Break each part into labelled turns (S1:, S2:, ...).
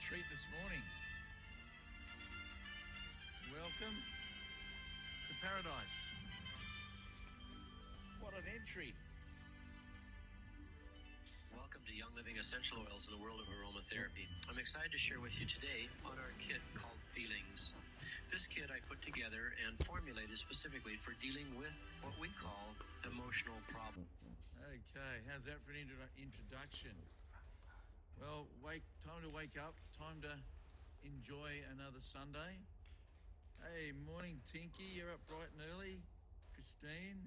S1: treat this morning. Welcome to paradise. What an entry.
S2: Welcome to Young Living Essential Oils in the world of aromatherapy. I'm excited to share with you today on our kit called Feelings. This kit I put together and formulated specifically for dealing with what we call emotional problems.
S1: Okay, how's that for an introduction? Well, time to wake up, time to enjoy another Sunday. Hey, morning Tinky, you're up bright and early. Christine,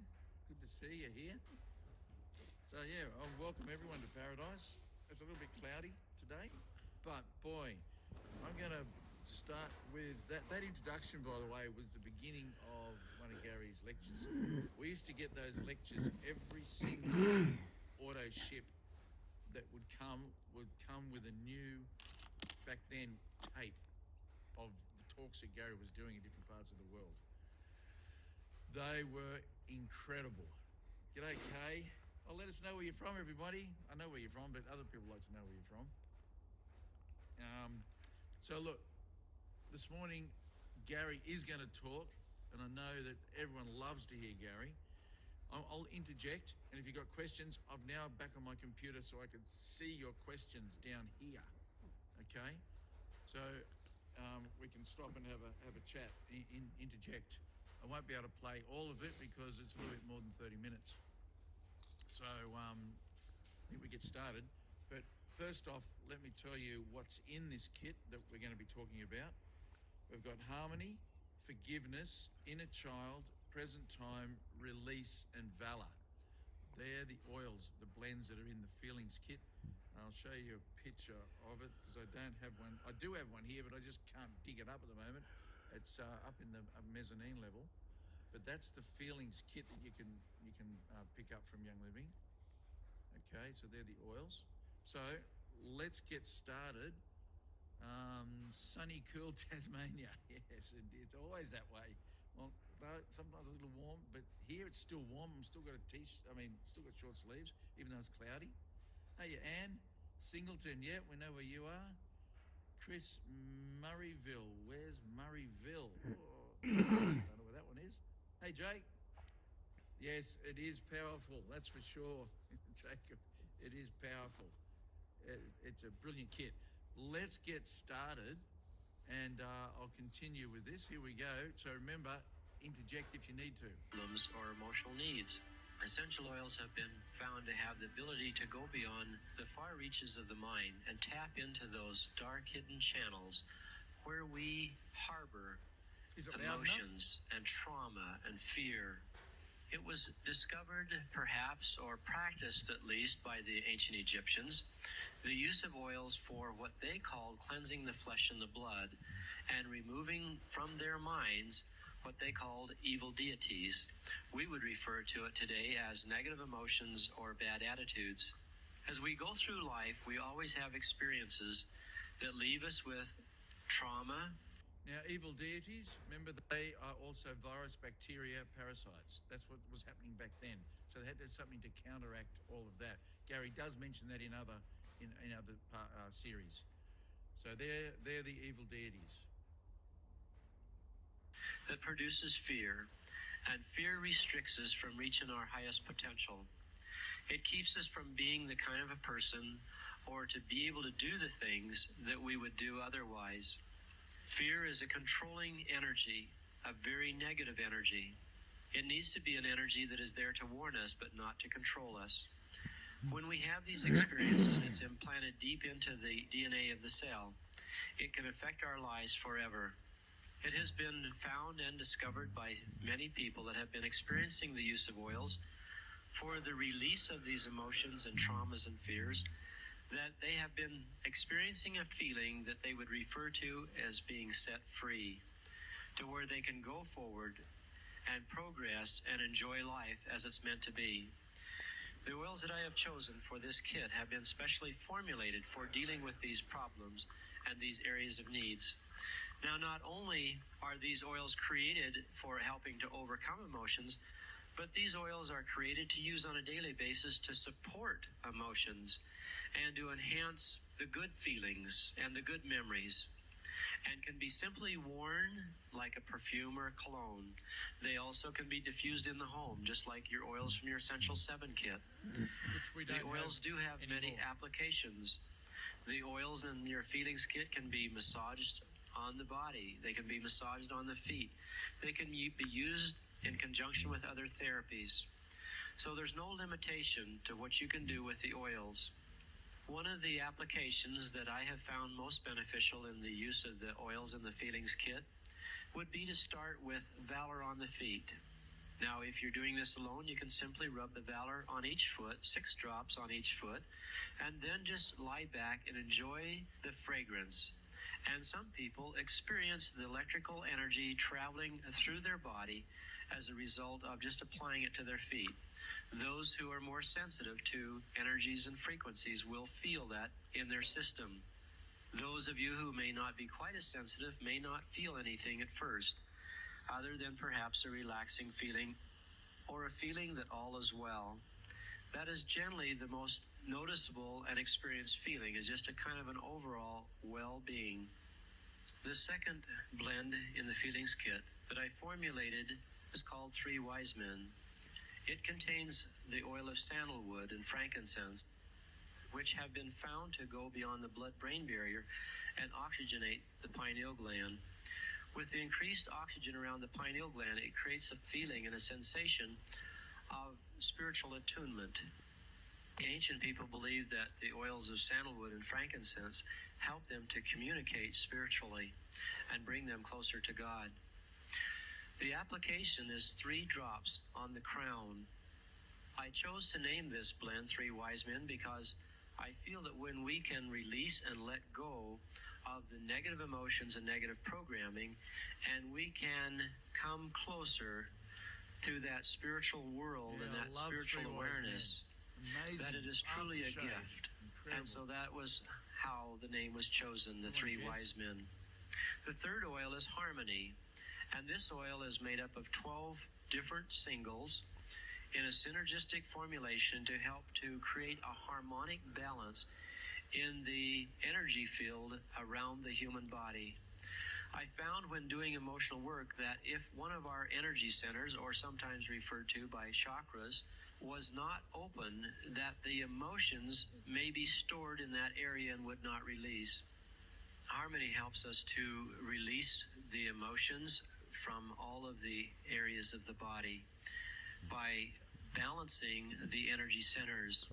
S1: good to see you here. So yeah, I'll welcome everyone to paradise. It's a little bit cloudy today, but boy, I'm going to start with that introduction, by the way, was the beginning of one of Gary's lectures. We used to get those lectures every single auto ship that would come with a new, back then, tape of the talks that Gary was doing in different parts of the world. They were incredible. G'day, Kay. Oh, let us know where you're from, everybody. I know where you're from, but other people like to know where you're from. So look, this morning, Gary is going to talk, and I know that everyone loves to hear Gary. I'll interject, and if you've got questions, I'm now back on my computer so I can see your questions down here, okay? So we can stop and have a chat, interject. I won't be able to play all of it because it's a little bit more than 30 minutes. So I think we get started. But first off, let me tell you what's in this kit that we're going to be talking about. We've got harmony, forgiveness, inner child, present time, release, and valor. They're the oils, the blends that are in the Feelings kit. I'll show you a picture of it because I don't have one. I do have one here, but I just can't dig it up at the moment. It's up in the mezzanine level. But that's the Feelings kit that you can pick up from Young Living. Okay, so they're the oils. So let's get started. Sunny, cool Tasmania. Yes, it's always that way. Well, sometimes a little warm, but here it's still warm. I'm still got still got short sleeves, even though it's cloudy. Hey, Anne, Singleton. Yeah, we know where you are. Chris, Murrayville. Where's Murrayville? Oh, I don't know where that one is. Hey, Jake. Yes, it is powerful. That's for sure, Jacob. It is powerful. It's a brilliant kit. Let's get started, and I'll continue with this. Here we go. So remember, interject if you need to.
S2: Problems or emotional needs. Essential oils have been found to have the ability to go beyond the far reaches of the mind and tap into those dark hidden channels where we harbor emotions and trauma and fear. It was discovered, perhaps, or practiced at least by the ancient Egyptians, the use of oils for what they called cleansing the flesh and the blood and removing from their minds what they called evil deities. We would refer to it today as negative emotions or bad attitudes. As we go through life, we always have experiences that leave us with trauma.
S1: Now, evil deities, remember they are also virus, bacteria, parasites. That's what was happening back then. So they had to do something to counteract all of that. Gary does mention that in other series. So they're the evil deities.
S2: That produces fear, and fear restricts us from reaching our highest potential. It keeps us from being the kind of a person or to be able to do the things that we would do otherwise. Fear is a controlling energy, a very negative energy. It needs to be an energy that is there to warn us, but not to control us. When we have these experiences, it's implanted deep into the DNA of the cell. It can affect our lives forever. It has been found and discovered by many people that have been experiencing the use of oils for the release of these emotions and traumas and fears, that they have been experiencing a feeling that they would refer to as being set free, to where they can go forward and progress and enjoy life as it's meant to be. The oils that I have chosen for this kit have been specially formulated for dealing with these problems and these areas of needs. Now, not only are these oils created for helping to overcome emotions, But these oils are created to use on a daily basis to support emotions and to enhance the good feelings and the good memories, and can be simply worn like a perfume or a cologne. They also can be diffused in the home, just like your oils from your Essential 7 kit.
S1: Which we don't
S2: The oils do have many
S1: anymore.
S2: applications. The oils in your feelings kit can be massaged on the body. They can be massaged on the feet. They can be used in conjunction with other therapies. So there's no limitation to what you can do with the oils. One of the applications that I have found most beneficial in the use of the oils in the feelings kit would be to start with Valor on the feet. Now, if you're doing this alone, you can simply rub the Valor on each foot, 6 drops on each foot, and then just lie back and enjoy the fragrance. And some people experience the electrical energy traveling through their body as a result of just applying it to their feet. Those who are more sensitive to energies and frequencies will feel that in their system. Those of you who may not be quite as sensitive may not feel anything at first, other than perhaps a relaxing feeling or a feeling that all is well. That is generally the most noticeable and experienced feeling, is just a kind of an overall well-being. The second blend in the feelings kit that I formulated is called 3 Wise Men. It contains the oil of sandalwood and frankincense, which have been found to go beyond the blood-brain barrier and oxygenate the pineal gland. With the increased oxygen around the pineal gland, it creates a feeling and a sensation of spiritual attunement. Ancient people believed that the oils of sandalwood and frankincense help them to communicate spiritually and bring them closer to God. The application is 3 drops on the crown. I chose to name this blend 3 Wise Men because I feel that when we can release and let go of the negative emotions and negative programming, and we can come closer to that spiritual world and that spiritual awareness, that it is truly a gift. And so that was how the name was chosen, the 3 Wise Men. The third oil is Harmony, and this oil is made up of 12 different singles in a synergistic formulation to help to create a harmonic balance in the energy field around the human body. I found when doing emotional work that if one of our energy centers, or sometimes referred to by chakras, was not open, that the emotions may be stored in that area and would not release. Harmony helps us to release the emotions from all of the areas of the body by balancing the energy centers.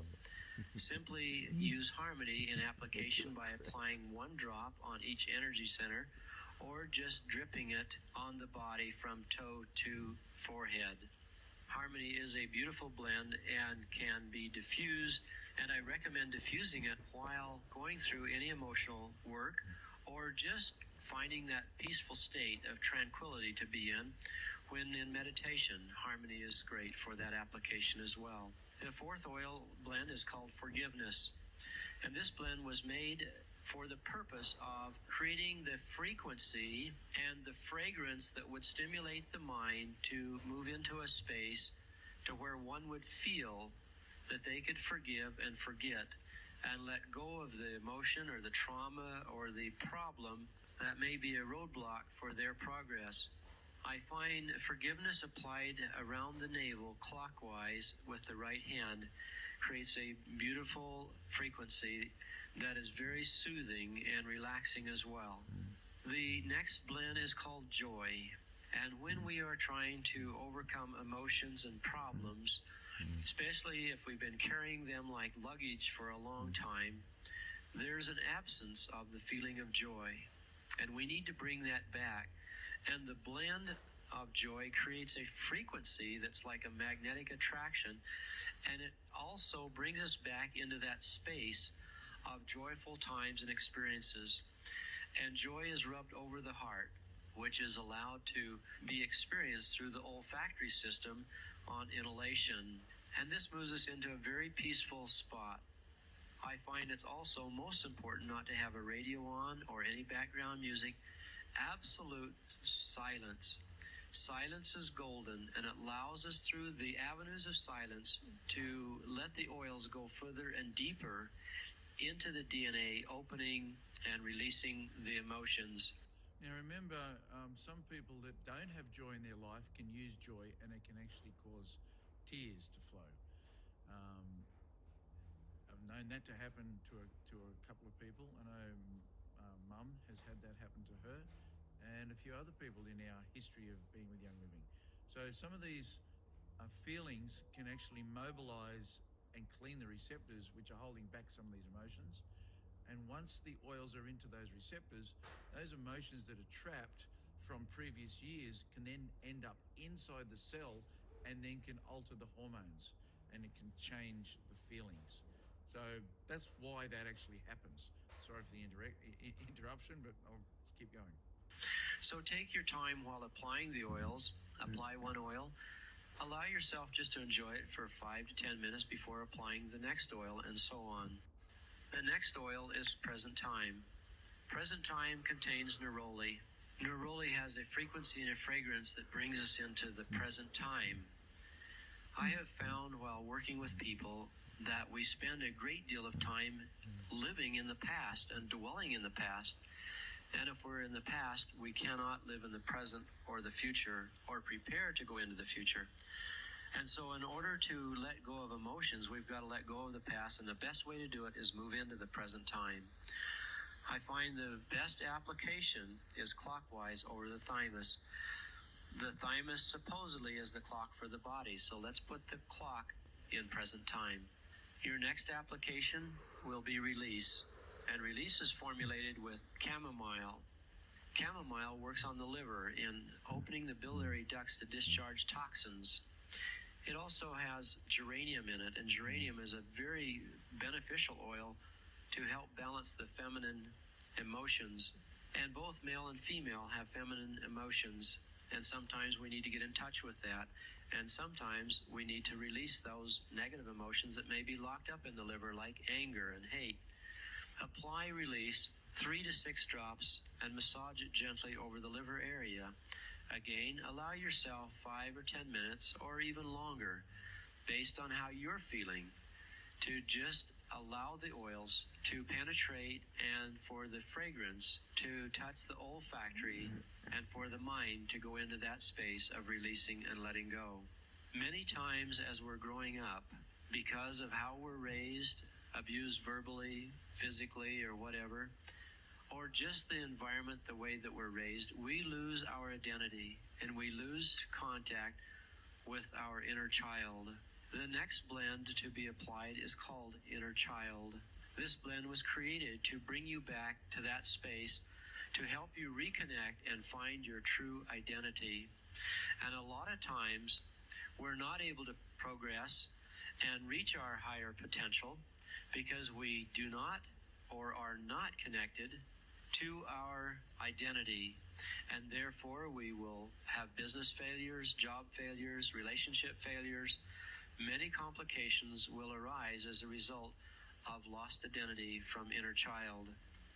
S2: Simply use Harmony in application by applying 1 drop on each energy center, or just dripping it on the body from toe to forehead. Harmony is a beautiful blend and can be diffused, and I recommend diffusing it while going through any emotional work, or just finding that peaceful state of tranquility to be in when in meditation. Harmony is great for that application as well. The fourth oil blend is called Forgiveness, and this blend was made for the purpose of creating the frequency and the fragrance that would stimulate the mind to move into a space to where one would feel that they could forgive and forget and let go of the emotion or the trauma or the problem that may be a roadblock for their progress. I find forgiveness applied around the navel clockwise with the right hand creates a beautiful frequency that is very soothing and relaxing as well. The next blend is called Joy, and when we are trying to overcome emotions and problems, especially if we've been carrying them like luggage for a long time, there's an absence of the feeling of joy, and we need to bring that back. And the blend of joy creates a frequency that's like a magnetic attraction, and it also brings us back into that space of joyful times and experiences. And joy is rubbed over the heart, which is allowed to be experienced through the olfactory system on inhalation. And this moves us into a very peaceful spot. I find it's also most important not to have a radio on or any background music. Absolute silence. Silence is golden, and it allows us through the avenues of silence to let the oils go further and deeper into the DNA, opening and releasing the emotions.
S1: Now remember, some people that don't have joy in their life can use joy, and it can actually cause tears to flow. Um, I've known that to happen to a couple of people. I know Mum has had that happen to her, and a few other people in our history of being with Young Living. So some of these feelings can actually mobilize and clean the receptors which are holding back some of these emotions. And once the oils are into those receptors, those emotions that are trapped from previous years can then end up inside the cell and then can alter the hormones, and it can change the feelings. So that's why that actually happens. Sorry for the interruption, but I'll keep going.
S2: So take your time while applying the oils. Apply one oil. Allow yourself just to enjoy it for 5 to 10 minutes before applying the next oil, and so on. The next oil is present time. Present time contains neroli. Neroli has a frequency and a fragrance that brings us into the present time. I have found while working with people that we spend a great deal of time living in the past and dwelling in the past. And if we're in the past, we cannot live in the present or the future or prepare to go into the future. And so in order to let go of emotions, we've got to let go of the past, and the best way to do it is move into the present time. I find the best application is clockwise over the thymus. The thymus supposedly is the clock for the body, so let's put the clock in present time. Your next application will be release, and release is formulated with chamomile. Chamomile works on the liver in opening the biliary ducts to discharge toxins. It also has geranium in it, and geranium is a very beneficial oil to help balance the feminine emotions. And both male and female have feminine emotions, and sometimes we need to get in touch with that. And sometimes we need to release those negative emotions that may be locked up in the liver, like anger and hate. Apply release 3 to 6 drops and massage it gently over the liver area. Again, allow yourself 5 or 10 minutes or even longer, based on how you're feeling, to just allow the oils to penetrate and for the fragrance to touch the olfactory and for the mind to go into that space of releasing and letting go. Many times as we're growing up, because of how we're raised, abused verbally, physically, or whatever, or just the environment, the way that we're raised, we lose our identity and we lose contact with our inner child. The next blend to be applied is called Inner Child. This blend was created to bring you back to that space, to help you reconnect and find your true identity. And a lot of times, we're not able to progress and reach our higher potential because we do not or are not connected to our identity. And therefore, we will have business failures, job failures, relationship failures. Many complications will arise as a result of lost identity from inner child.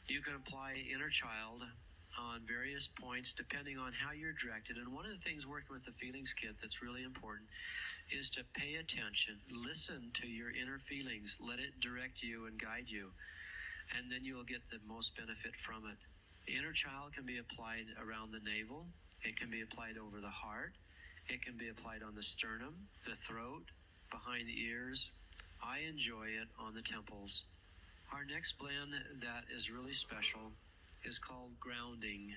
S2: You can apply inner child on various points depending on how you're directed. And one of the things working with the feelings kit that's really important is to pay attention, listen to your inner feelings, let it direct you and guide you, and then you will get the most benefit from it. Inner child can be applied around the navel. It can be applied over the heart. It can be applied on the sternum, the throat, behind the ears. I enjoy it on the temples. Our next blend that is really special is called grounding.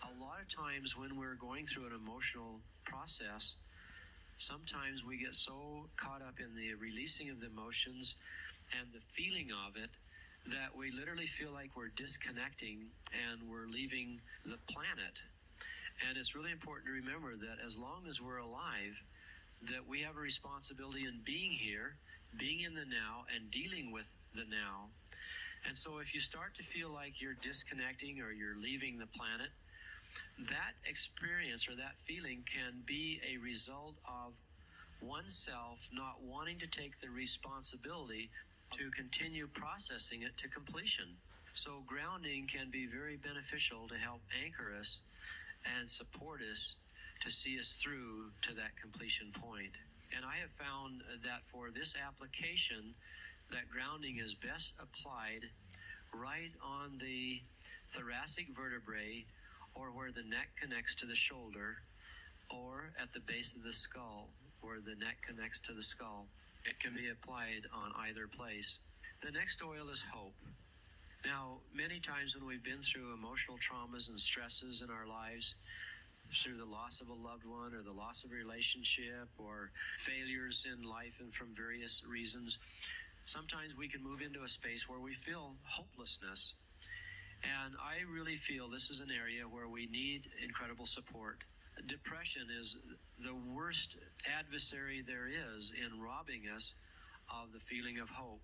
S2: A lot of times when we're going through an emotional process, sometimes we get so caught up in the releasing of the emotions and the feeling of it that we literally feel like we're disconnecting and we're leaving the planet. And it's really important to remember that as long as we're alive, that we have a responsibility in being here, being in the now, and dealing with the now. And so if you start to feel like you're disconnecting or you're leaving the planet, that experience or that feeling can be a result of oneself not wanting to take the responsibility to continue processing it to completion. So grounding can be very beneficial to help anchor us and support us to see us through to that completion point. And I have found that for this application, that grounding is best applied right on the thoracic vertebrae, or where the neck connects to the shoulder, or at the base of the skull, where the neck connects to the skull. It can be applied on either place. The next oil is hope. Now, many times when we've been through emotional traumas and stresses in our lives, through the loss of a loved one or the loss of a relationship or failures in life and from various reasons, sometimes we can move into a space where we feel hopelessness. And I really feel this is an area where we need incredible support. Depression is the worst adversary there is in robbing us of the feeling of hope.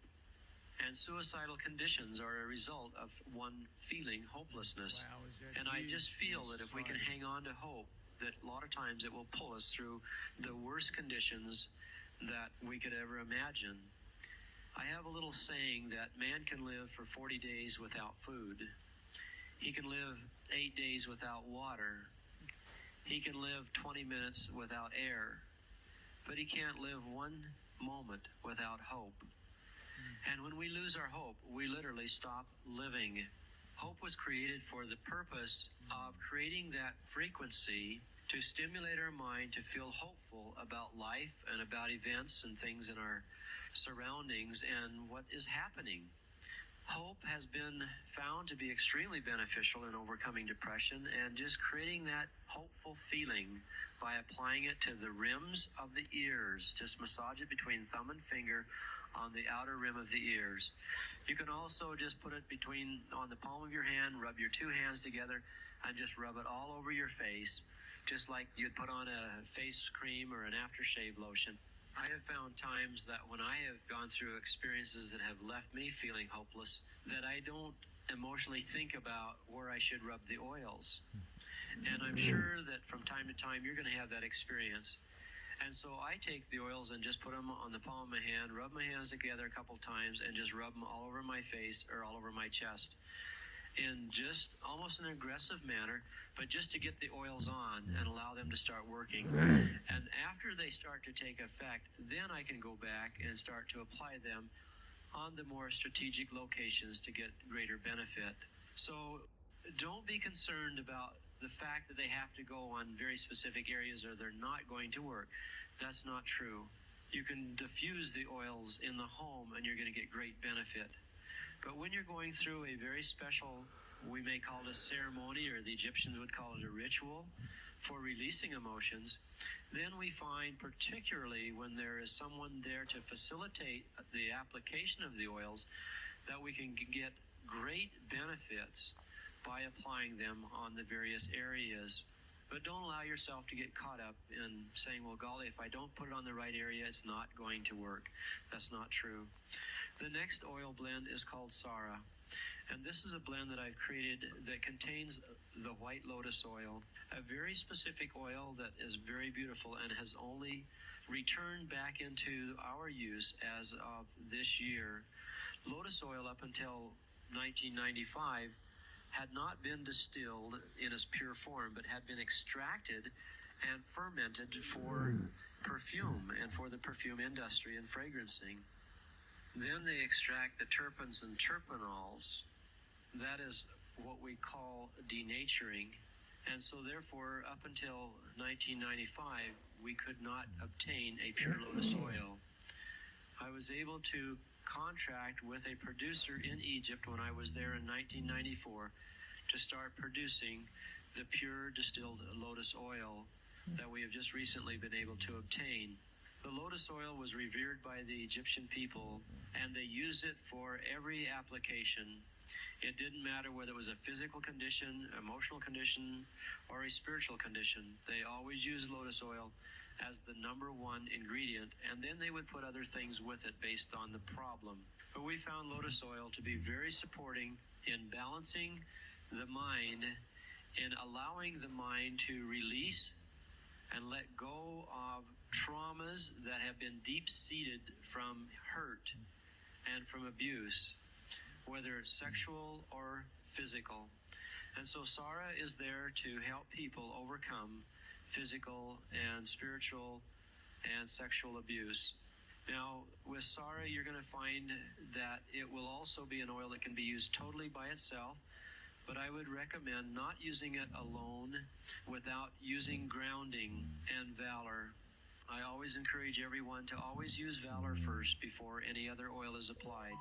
S2: And suicidal conditions are a result of one feeling hopelessness.
S1: Wow, is that
S2: and I
S1: huge
S2: just feel
S1: in
S2: that if we can
S1: society?
S2: hang on to hope, that a lot of times it will pull us through the worst conditions that we could ever imagine. I have a little saying that man can live for 40 days without food. He can live 8 days without water. He can live 20 minutes without air. But he can't live one moment without hope. And when we lose our hope, we literally stop living. Hope was created for the purpose of creating that frequency to stimulate our mind to feel hopeful about life and about events and things in our surroundings and what is happening. Hope has been found to be extremely beneficial in overcoming depression and just creating that hopeful feeling by applying it to the rims of the ears. Just massage it between thumb and finger on the outer rim of the ears. You can also just put it on the palm of your hand, rub your two hands together, and just rub it all over your face, just like you'd put on a face cream or an aftershave lotion. I have found times that when I have gone through experiences that have left me feeling hopeless, that I don't emotionally think about where I should rub the oils. And I'm sure that from time to time you're going to have that experience. And so I take the oils and just put them on the palm of my hand, rub my hands together a couple times, and just rub them all over my face or all over my chest in just almost an aggressive manner, but just to get the oils on and allow them to start working. And after they start to take effect, then I can go back and start to apply them on the more strategic locations to get greater benefit. So don't be concerned about the fact that they have to go on very specific areas or they're not going to work. That's not true. You can diffuse the oils in the home and you're going to get great benefit. But when you're going through a very special, we may call it a ceremony, or the Egyptians would call it a ritual for releasing emotions, then we find, particularly when there is someone there to facilitate the application of the oils, that we can get great benefits by applying them on the various areas. But don't allow yourself to get caught up in saying, well, golly, if I don't put it on the right area, it's not going to work. That's not true. The next oil blend is called Sara. And this is a blend that I've created that contains the white lotus oil, a very specific oil that is very beautiful and has only returned back into our use as of this year. Lotus oil up until 1995 had not been distilled in its pure form, but had been extracted and fermented for perfume and for the perfume industry and fragrancing. Then they extract the terpenes and terpenols. That is what we call denaturing. And so therefore, up until 1995, we could not obtain a pure lotus oil. I was able to contract with a producer in Egypt when I was there in 1994 to start producing the pure distilled lotus oil that we have just recently been able to obtain. The lotus oil was revered by the Egyptian people, and they used it for every application. It didn't matter whether it was a physical condition, emotional condition, or a spiritual condition. They always used lotus oil as the number one ingredient, and then they would put other things with it based on the problem. But we found lotus oil to be very supporting in balancing the mind, in allowing the mind to release and let go of traumas that have been deep-seated from hurt and from abuse, whether it's sexual or physical. And so Sara is there to help people overcome physical and spiritual and sexual abuse. Now, with Sara, you're going to find that it will also be an oil that can be used totally by itself, but I would recommend not using it alone without using grounding and valor. I always encourage everyone to always use valor first before any other oil is applied.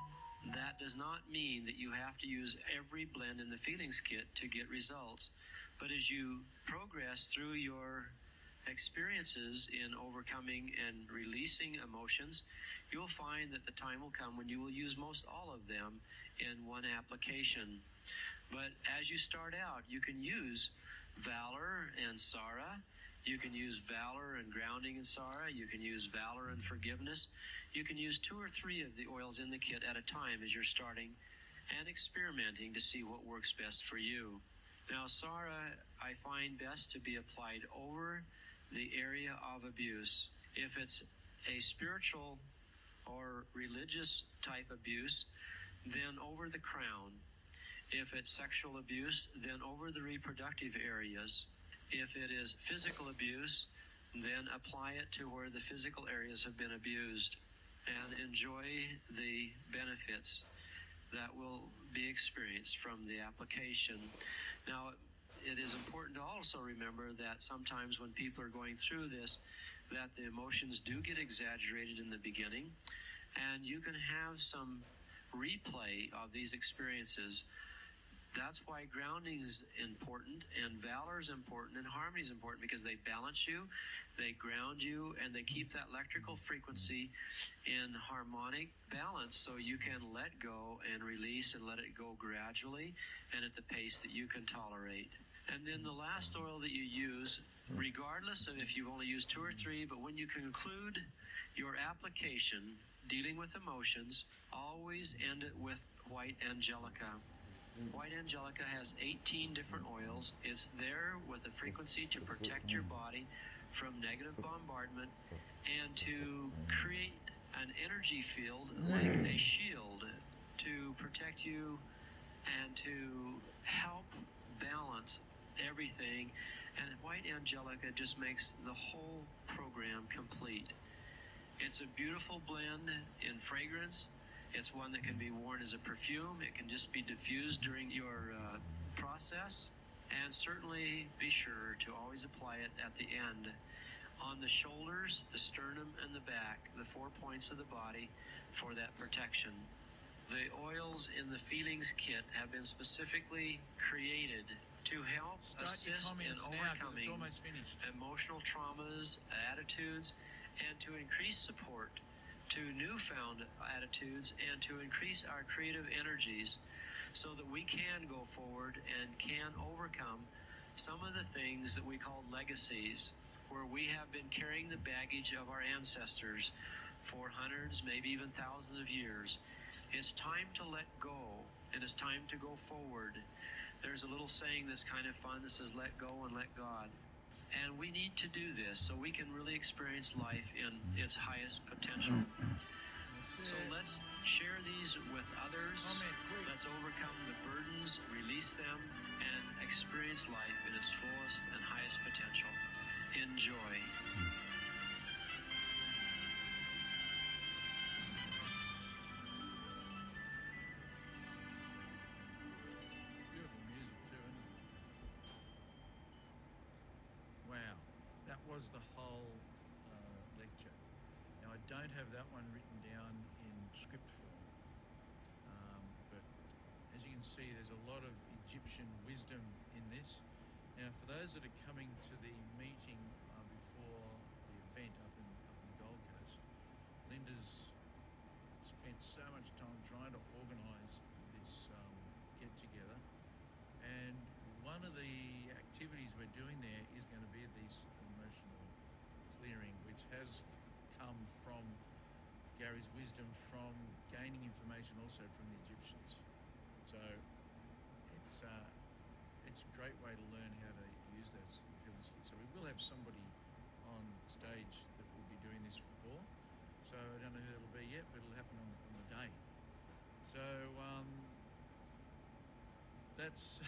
S2: That does not mean that you have to use every blend in the Feelings Kit to get results, but as you progress through your experiences in overcoming and releasing emotions, you'll find that the time will come when you will use most all of them in one application. But as you start out, you can use valor and Sara. You can use valor and grounding in Sara. You can use valor and forgiveness. You can use 2 or 3 of the oils in the kit at a time as you're starting and experimenting to see what works best for you. Now, Sara, I find best to be applied over the area of abuse. If it's a spiritual or religious type abuse, then over the crown. If it's sexual abuse, then over the reproductive areas. If it is physical abuse, then apply it to where the physical areas have been abused and enjoy the benefits that will be experienced from the application. Now, it is important to also remember that sometimes when people are going through this, that the emotions do get exaggerated in the beginning, and you can have some replay of these experiences. That's why grounding is important, and valor is important, and harmony is important, because they balance you, they ground you, and they keep that electrical frequency in harmonic balance so you can let go and release and let it go gradually and at the pace that you can tolerate. And then the last oil that you use, regardless of if you've only used 2 or 3, but when you conclude your application dealing with emotions, always end it with white angelica. White angelica has 18 different oils. It's there with a frequency to protect your body from negative bombardment and to create an energy field like a shield to protect you and to help balance everything. And white angelica just makes the whole program complete. It's a beautiful blend in fragrance. It's one that can be worn as a perfume. It can just be diffused during your process. And certainly be sure to always apply it at the end on the shoulders, the sternum, and the back, the 4 points of the body, for that protection. The oils in the Feelings Kit have been specifically created to help assist in overcoming emotional traumas, attitudes, and to increase support to newfound attitudes and to increase our creative energies so that we can go forward and can overcome some of the things that we call legacies, where we have been carrying the baggage of our ancestors for hundreds, maybe even thousands of years. It's time to let go, and it's time to go forward. There's a little saying that's kind of fun that says, let go and let God. And we need to do this so we can really experience life in its highest potential. So let's share these with others. Let's overcome the burdens, release them, and experience life in its fullest and highest potential. Enjoy.
S1: Beautiful music too, isn't it? Wow, that was the whole lecture. Now, I don't have that one written down in script form, but as you can see, there's a lot of Egyptian wisdom in this. Now, for those that are coming to the meeting before the event up in the Gold Coast, Linda's spent so much time trying to organise this get-together, and one of the activities we're doing there is going to be this emotional clearing, which has come from Gary's wisdom from gaining information also from the Egyptians. So it's a great way to learn how to use that Feelings Kit. So we will have somebody on stage that will be doing this for. So I don't know who it'll be yet, but it'll happen on the day. So that's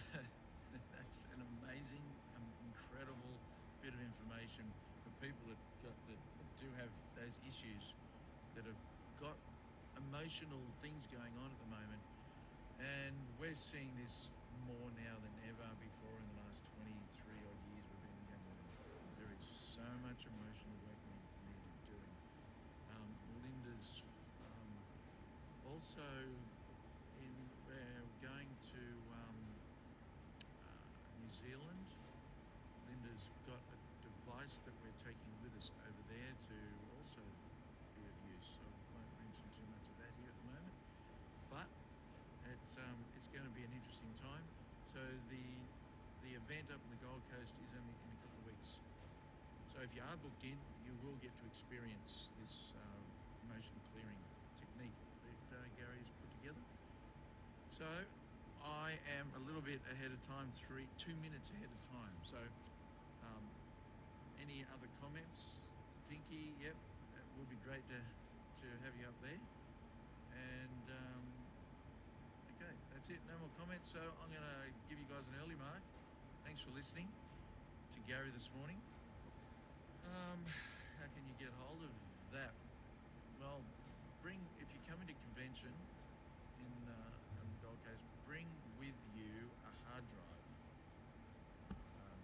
S1: that's an amazing, incredible bit of information for people that do have those issues, that have got emotional things going on at the moment. And we're seeing this more now than ever before in the last 23 odd years we've been in Young Women. There is so much emotional work needed doing. Linda's also in, we're going to New Zealand. Linda's got a device that we're taking with us over there to also be of use. So I won't mention too much of that here at the moment, but it's going to be an interesting time. So the event up in the Gold Coast is only in a couple of weeks. So if you are booked in, you will get to experience this emotion clearing technique that Gary's put together. So I am a little bit ahead of time, 2 minutes ahead of time. So any other comments? Tinky, yep, that would be great to have you up there. And okay, that's it. No more comments. So I'm going to give you guys an early mark. Thanks for listening to Gary this morning. How can you get hold of that? Well, if you come into convention on the Gold Coast, bring with you a hard drive.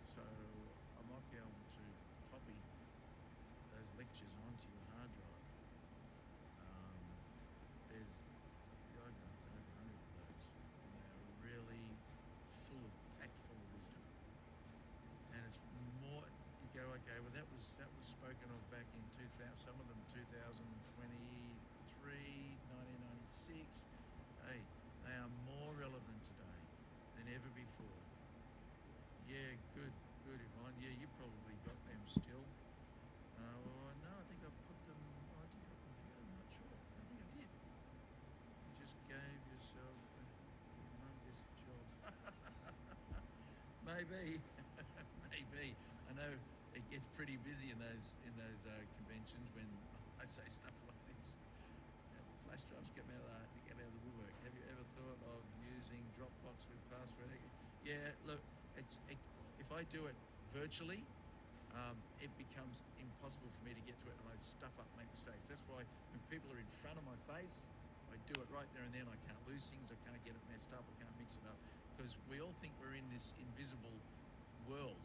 S1: So I might be able to copy those lectures onto your hard drive. I've got over 100 of those, and they're really packed full of wisdom. And it's more, you go, okay, well that was spoken of back in 2000, some of them 2023, 1996. Hey, they are more relevant today than ever before. Yeah, good, Yvonne. Yeah, you probably got them still. No, I think I put them onto your computer. I'm not sure. I think I did. You just gave yourself a humongous job. Maybe. Maybe. I know it gets pretty busy in those conventions when I say stuff like this. Flash drives get out of the woodwork. Have you ever thought of using Dropbox with password? Yeah, look, if I do it virtually, it becomes impossible for me to get to it, and I stuff up, make mistakes. That's why when people are in front of my face, I do it right there and then. I can't lose things, I can't get it messed up, I can't mix it up, because we all think we're in this invisible world.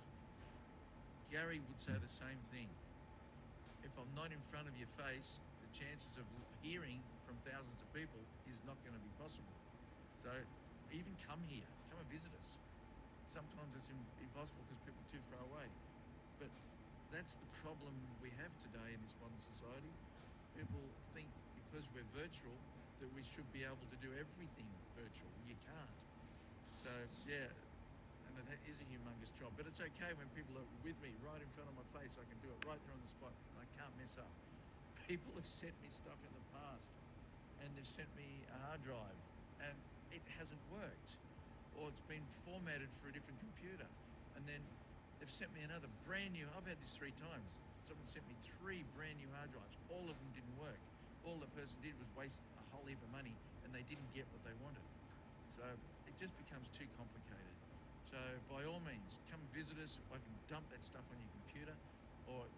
S1: Gary would say the same thing. If I'm not in front of your face, the chances of hearing from thousands of people is not going to be possible. So even come here, come and visit us. Sometimes it's impossible because people are too far away. But that's the problem we have today in this modern society. People think because we're virtual that we should be able to do everything virtual. You can't. So yeah, and it is a humongous job. But it's okay when people are with me right in front of my face. I can do it right there on the spot and I can't mess up. People have sent me stuff in the past and they've sent me a hard drive and it hasn't worked, or it's been formatted for a different computer, and then they've sent me another brand new. I've had this 3 times. Someone sent me 3 brand new hard drives. All of them didn't work. All the person did was waste a whole heap of money and they didn't get what they wanted. So it just becomes too complicated. So by all means, come visit us. I can dump that stuff on your computer, or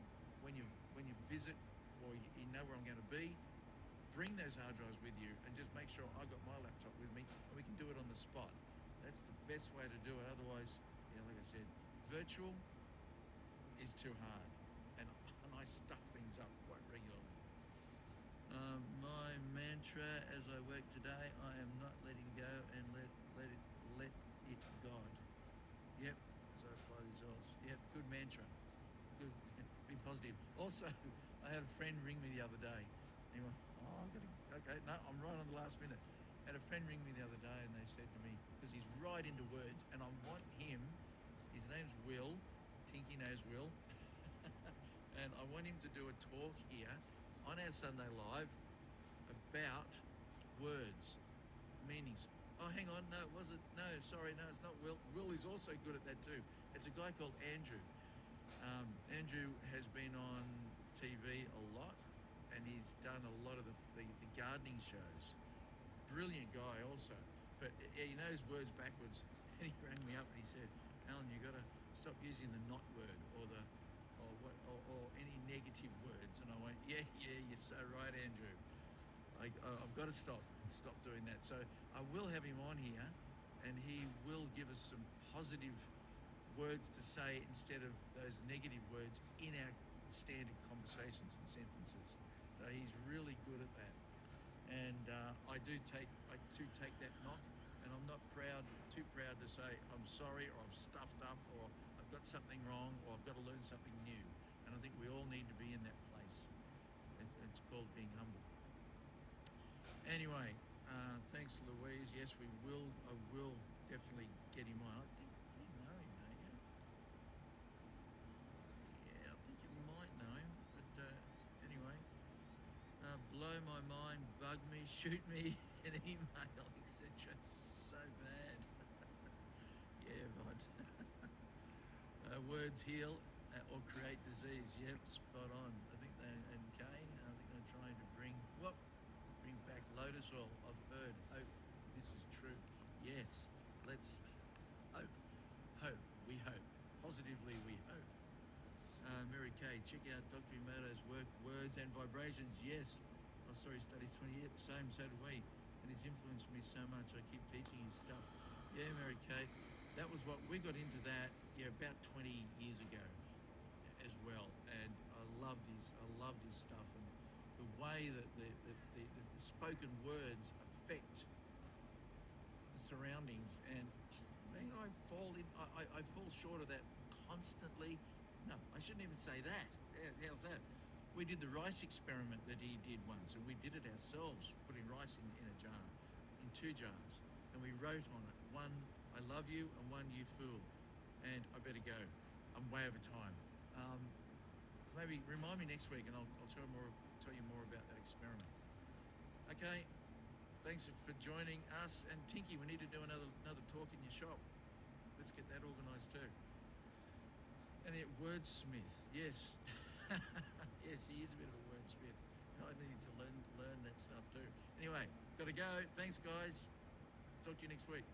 S1: when you visit, or you know where I'm going to be, bring those hard drives with you and just make sure I got my laptop with me and we can do it on the spot. That's the best way to do it. Otherwise, like I said, virtual is too hard, and I stuff things up quite regularly. My mantra as I work today: I am not letting go and let it God. Yep, as I apply these rules. Yep, good mantra. Good. Be positive. Also, I had a friend ring me the other day. And he went, okay, no, I'm right on the last minute. I had a friend ring me the other day and they said to me, because he's right into words, and I want him, his name's Will, Tinky knows Will, and I want him to do a talk here on our Sunday Live about words, meanings. Oh, hang on, no, was it? No, sorry, no, it's not Will. Will is also good at that too. It's a guy called Andrew. Andrew has been on TV a lot, and he's done a lot of the gardening shows. Brilliant guy also, but he knows words backwards. And he rang me up and he said, Alan, you got to stop using the not word or the or any negative words. And I went, yeah, you're so right, Andrew. I've got to stop doing that. So I will have him on here, and he will give us some positive words to say instead of those negative words in our standard conversations and sentences. So he's really good at that. And I do take that knock, and I'm not too proud to say I'm sorry, or I've stuffed up, or I've got something wrong, or I've got to learn something new. And I think we all need to be in that place. It's called being humble. Anyway, thanks, Louise. Yes, I will definitely get him on. I think you know him, don't you? Yeah, I think you might know him. But anyway, blow my mind, bug me, shoot me, an email, etc. So bad. Yeah, bud. Words heal or create disease. Yep, spot on. I think and Kay, I think they're trying to bring back lotus oil. I've heard. Hope this is true. Yes, let's hope. Hope. We hope. Positively, we hope. Mary Kay, check out Dr. Emoto's work, Words and Vibrations. Yes. I saw his studies 20 years. Same, so did we. And he's influenced me so much. I keep teaching his stuff. Yeah, Mary Kay. That was what we got into that, about 20 years ago as well. And I loved his stuff, and the way that the spoken words affect the surroundings. And man, I fall short of that constantly. No, I shouldn't even say that. How's that? We did the rice experiment that he did once, and we did it ourselves, putting rice in a jar, in 2 jars, and we wrote on it, one, I love you, and one, you fool. And I better go. I'm way over time. Maybe remind me next week, and I'll tell you more about that experiment. Okay. Thanks for joining us. And Tinky, we need to do another talk in your shop. Let's get that organised too. And wordsmith, yes. Yes, he is a bit of a wordsmith. I need to learn that stuff too. Anyway, got to go. Thanks, guys. Talk to you next week.